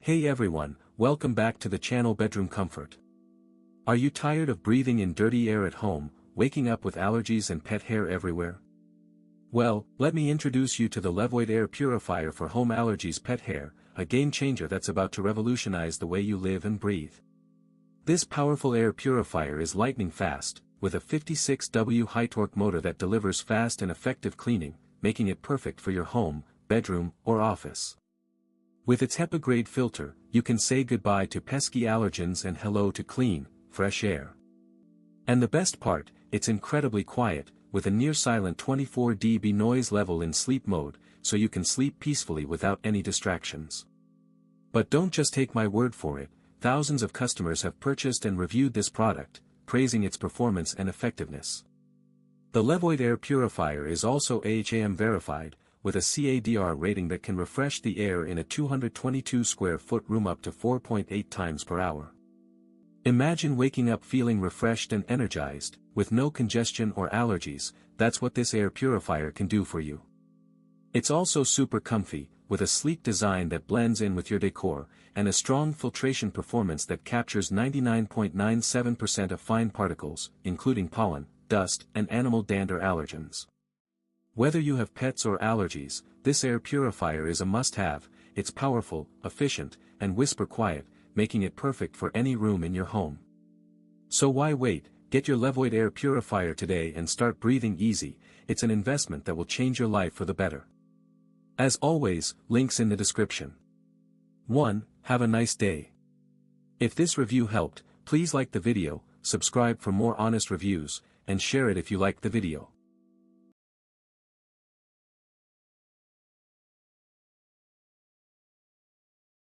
Hey everyone, welcome back to the channel Bedroom Comfort. Are you tired of breathing in dirty air at home, waking up with allergies and pet hair everywhere? Well, let me introduce you to the Levoit Air Purifier for home allergies pet hair, a game changer that's about to revolutionize the way you live and breathe. This powerful air purifier is lightning fast, with a 56W high-torque motor that delivers fast and effective cleaning, making it perfect for your home, bedroom, or office. With its HEPA-grade filter, you can say goodbye to pesky allergens and hello to clean, fresh air. And the best part, it's incredibly quiet, with a near-silent 24 dB noise level in sleep mode, so you can sleep peacefully without any distractions. But don't just take my word for it, thousands of customers have purchased and reviewed this product, praising its performance and effectiveness. The Levoit Air Purifier is also AHAM verified, with a CADR rating that can refresh the air in a 222 square foot room up to 4.8 times per hour. Imagine waking up feeling refreshed and energized, with no congestion or allergies. That's what this air purifier can do for you. It's also super comfy, with a sleek design that blends in with your decor, and a strong filtration performance that captures 99.97% of fine particles, including pollen, dust, and animal dander allergens. Whether you have pets or allergies, this air purifier is a must-have. It's powerful, efficient, and whisper quiet, making it perfect for any room in your home. So why wait? Get your Levoit Air Purifier today and start breathing easy. It's an investment that will change your life for the better. As always, links in the description. 1. Have a nice day. If this review helped, please like the video, subscribe for more honest reviews, and share it if you liked the video.